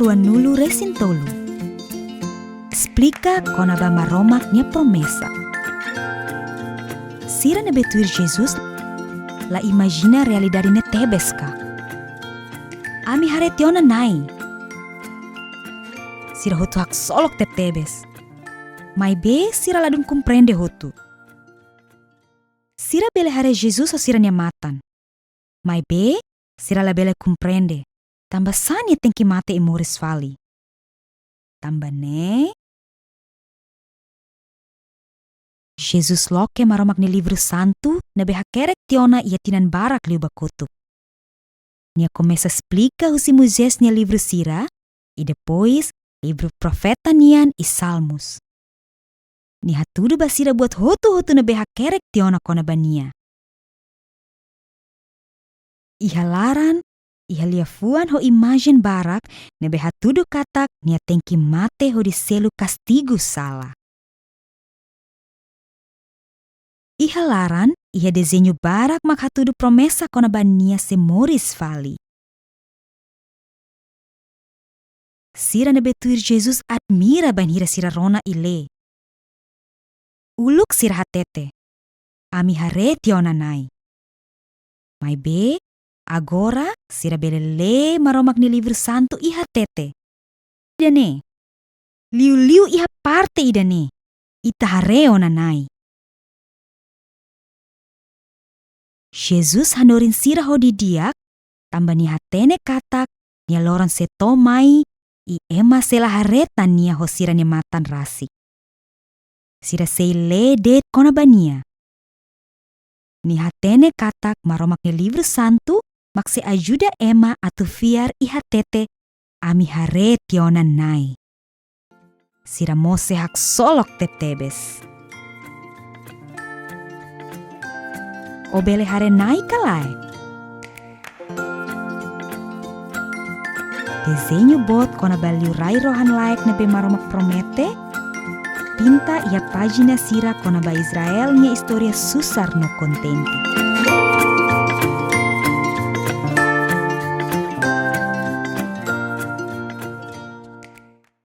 rua nulu resin tolu. Explica kona ba maromak nia promesa. Sira ne betuir Jesus la imagina realidade ne tebeska. Ami haretiona nai. Sira hotu hak solok te tebes. Mai be sira ladun comprende hotu. Sira bele hare Jesus o sira nia matan. Mai be sira la bele comprende. Tamba sani tem que mate imuris fali. Tamba ne. Jesus loke maromak ni livro santo na beha kerek tiona ia tinan barak liu bakutuk. Nia começa explica husi Moisés nia livro sira e depois livro profeta nian e salmos. Nia tudo basira buat hotu-hotu na beha kerek tiona kona bania. Iha laran iha liafuan ho imagem barak ne beha tudo katak nia tenki mate ho di selu castigo sala. Iha laran iha desenho barak mak hatudu promesa kona bania se moris fali. Sira ne betuir Jesus admira banhira sira rona ile. Uluk sira hatete. Ami hare tiona nai. Mai be agora sira belele maromak ni livro santo iha tete. Idane. Liu-liu iha parte idane. Ita hare ona nai. Jesus hanorin sira ho di diak, tamba ni hatene katak, nia loran se tomai, i ema sela hareta nia ho sira ni matan rasik. Sira sei le det kona bania. Ni hatene katak maromak ni livro santo, mak se ajuda ema atu fiar i hatete, ami hare tiona nai. Sira mose hak solok tetebes. O bele hare nai kalai. Desenho bot kona baliu rai rohan laik nebe maromak promete. Pinta ia pagina sira kona ba Israel nia historia susar no contente.